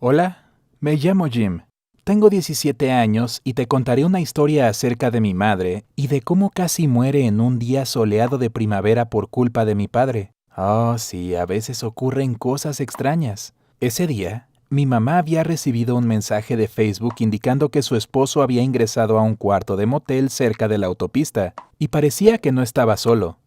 Hola, me llamo Jim. Tengo 17 años y te contaré una historia acerca de mi madre y de cómo casi muere en un día soleado de primavera por culpa de mi padre. Oh, sí, a veces ocurren cosas extrañas. Ese día, mi mamá había recibido un mensaje de Facebook indicando que su esposo había ingresado a un cuarto de motel cerca de la autopista y parecía que no estaba solo.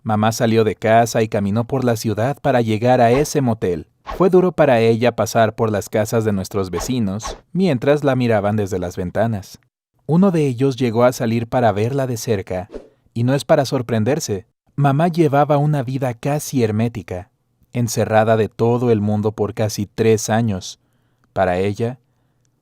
Mamá salió de casa y caminó por la ciudad para llegar a ese motel. Fue duro para ella pasar por las casas de nuestros vecinos, mientras la miraban desde las ventanas. Uno de ellos llegó a salir para verla de cerca, y no es para sorprenderse. Mamá llevaba una vida casi hermética, encerrada de todo el mundo por casi 3 años. Para ella,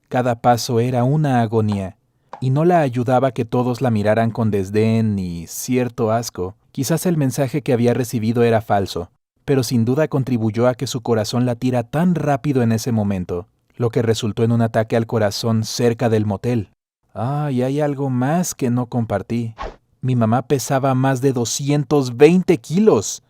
cada paso era una agonía, y no la ayudaba que todos la miraran con desdén y cierto asco. Quizás el mensaje que había recibido era falso, pero sin duda contribuyó a que su corazón latiera tan rápido en ese momento, lo que resultó en un ataque al corazón cerca del motel. Y hay algo más que no compartí. Mi mamá pesaba más de 220 kilos.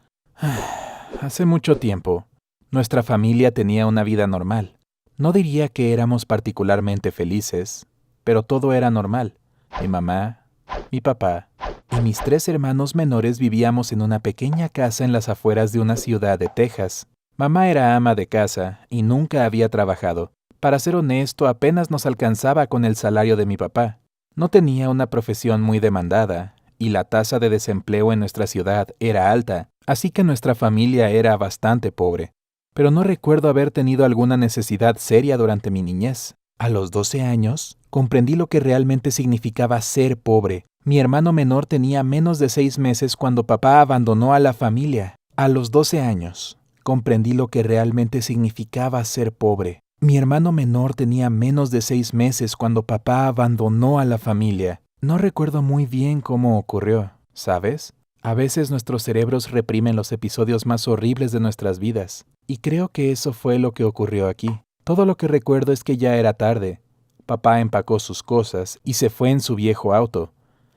Hace mucho tiempo, nuestra familia tenía una vida normal. No diría que éramos particularmente felices, pero todo era normal. Mi mamá, mi papá y mis 3 hermanos menores vivíamos en una pequeña casa en las afueras de una ciudad de Texas. Mamá era ama de casa y nunca había trabajado. Para ser honesto, apenas nos alcanzaba con el salario de mi papá. No tenía una profesión muy demandada, y la tasa de desempleo en nuestra ciudad era alta, así que nuestra familia era bastante pobre. Pero no recuerdo haber tenido alguna necesidad seria durante mi niñez. A los 12 años, comprendí lo que realmente significaba ser pobre. Mi hermano menor tenía menos de 6 meses cuando papá abandonó a la familia. A los 12 años, comprendí lo que realmente significaba ser pobre. Mi hermano menor tenía menos de 6 meses cuando papá abandonó a la familia. No recuerdo muy bien cómo ocurrió, ¿sabes? A veces nuestros cerebros reprimen los episodios más horribles de nuestras vidas, y creo que eso fue lo que ocurrió aquí. Todo lo que recuerdo es que ya era tarde. Papá empacó sus cosas y se fue en su viejo auto,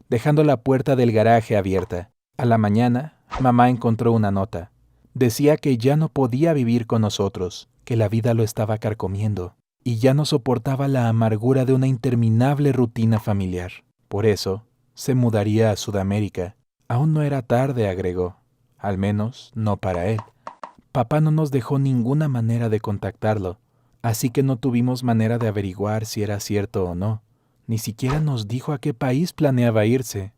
dejando la puerta del garaje abierta. A la mañana, mamá encontró una nota. Decía que ya no podía vivir con nosotros, que la vida lo estaba carcomiendo, y ya no soportaba la amargura de una interminable rutina familiar. Por eso, se mudaría a Sudamérica. Aún no era tarde, agregó. Al menos, no para él. Papá no nos dejó ninguna manera de contactarlo, así que no tuvimos manera de averiguar si era cierto o no. Ni siquiera nos dijo a qué país planeaba irse.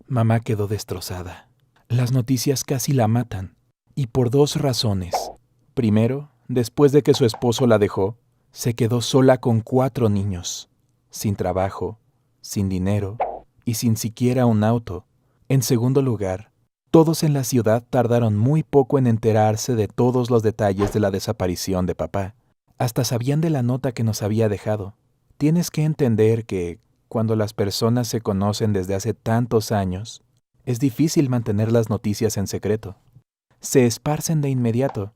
Mamá quedó destrozada. Las noticias casi la matan, y por 2 razones. Primero, después de que su esposo la dejó, se quedó sola con 4 niños, sin trabajo, sin dinero y sin siquiera un auto. En segundo lugar, todos en la ciudad tardaron muy poco en enterarse de todos los detalles de la desaparición de papá. Hasta sabían de la nota que nos había dejado. Tienes que entender que, cuando las personas se conocen desde hace tantos años, es difícil mantener las noticias en secreto. Se esparcen de inmediato.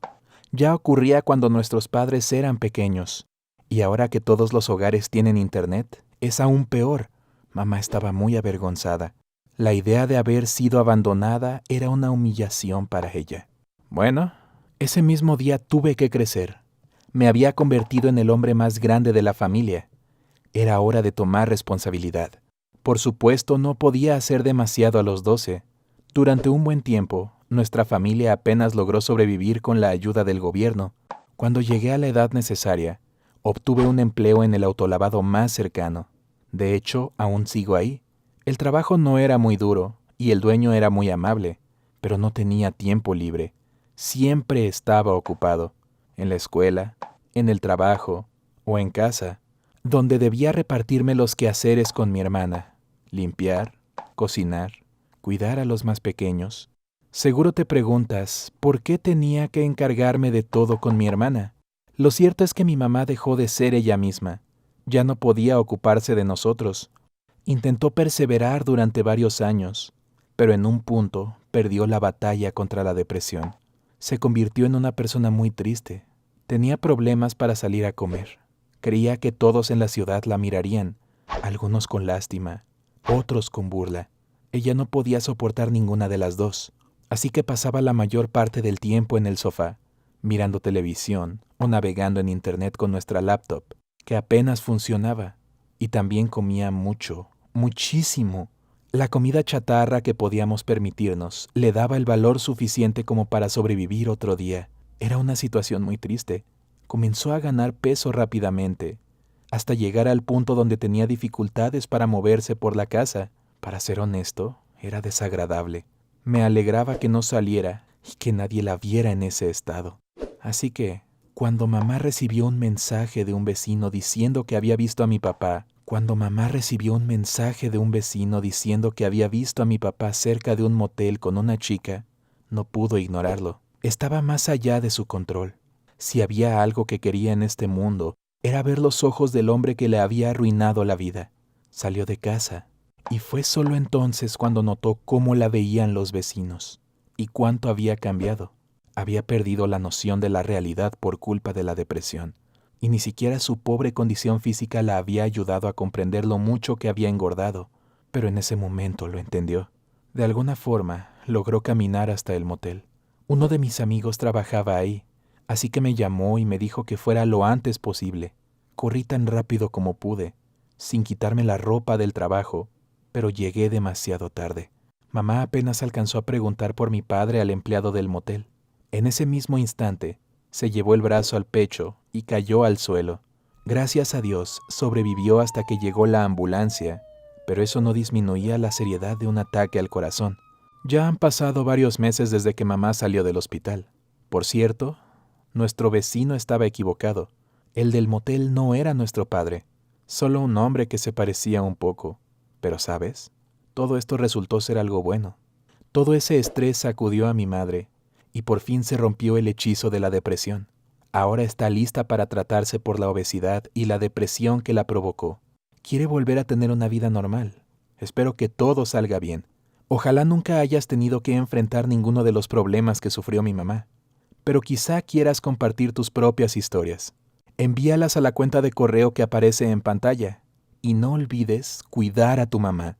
Ya ocurría cuando nuestros padres eran pequeños. Y ahora que todos los hogares tienen internet, es aún peor. Mamá estaba muy avergonzada. La idea de haber sido abandonada era una humillación para ella. Bueno, ese mismo día tuve que crecer. Me había convertido en el hombre más grande de la familia. Era hora de tomar responsabilidad. Por supuesto, no podía hacer demasiado a los 12. Durante un buen tiempo, nuestra familia apenas logró sobrevivir con la ayuda del gobierno. Cuando llegué a la edad necesaria, obtuve un empleo en el autolavado más cercano. De hecho, aún sigo ahí. El trabajo no era muy duro y el dueño era muy amable, pero no tenía tiempo libre. Siempre estaba ocupado, en la escuela, en el trabajo o en casa, donde debía repartirme los quehaceres con mi hermana, limpiar, cocinar, cuidar a los más pequeños. Seguro te preguntas, ¿por qué tenía que encargarme de todo con mi hermana? Lo cierto es que mi mamá dejó de ser ella misma. Ya no podía ocuparse de nosotros. Intentó perseverar durante varios años, pero en un punto perdió la batalla contra la depresión. Se convirtió en una persona muy triste. Tenía problemas para salir a comer. Creía que todos en la ciudad la mirarían, algunos con lástima, otros con burla. Ella no podía soportar ninguna de las dos, así que pasaba la mayor parte del tiempo en el sofá, mirando televisión o navegando en internet con nuestra laptop, que apenas funcionaba. Y también comía mucho, muchísimo. La comida chatarra que podíamos permitirnos le daba el valor suficiente como para sobrevivir otro día. Era una situación muy triste. Comenzó a ganar peso rápidamente, hasta llegar al punto donde tenía dificultades para moverse por la casa. Para ser honesto, era desagradable. Me alegraba que no saliera y que nadie la viera en ese estado. Así que, cuando mamá recibió un mensaje de un vecino diciendo que había visto a mi papá, cerca de un motel con una chica, no pudo ignorarlo. Estaba más allá de su control. Si había algo que quería en este mundo, era ver los ojos del hombre que le había arruinado la vida. Salió de casa, y fue solo entonces cuando notó cómo la veían los vecinos, y cuánto había cambiado. Había perdido la noción de la realidad por culpa de la depresión, y ni siquiera su pobre condición física la había ayudado a comprender lo mucho que había engordado, pero en ese momento lo entendió. De alguna forma, logró caminar hasta el motel. Uno de mis amigos trabajaba ahí, así que me llamó y me dijo que fuera lo antes posible. Corrí tan rápido como pude, sin quitarme la ropa del trabajo, pero llegué demasiado tarde. Mamá apenas alcanzó a preguntar por mi padre al empleado del motel. En ese mismo instante, se llevó el brazo al pecho y cayó al suelo. Gracias a Dios, sobrevivió hasta que llegó la ambulancia, pero eso no disminuía la seriedad de un ataque al corazón. Ya han pasado varios meses desde que mamá salió del hospital. Por cierto, nuestro vecino estaba equivocado. El del motel no era nuestro padre, solo un hombre que se parecía un poco. Pero, ¿sabes? Todo esto resultó ser algo bueno. Todo ese estrés sacudió a mi madre, y por fin se rompió el hechizo de la depresión. Ahora está lista para tratarse por la obesidad y la depresión que la provocó. Quiere volver a tener una vida normal. Espero que todo salga bien. Ojalá nunca hayas tenido que enfrentar ninguno de los problemas que sufrió mi mamá. Pero quizá quieras compartir tus propias historias. Envíalas a la cuenta de correo que aparece en pantalla. Y no olvides cuidar a tu mamá.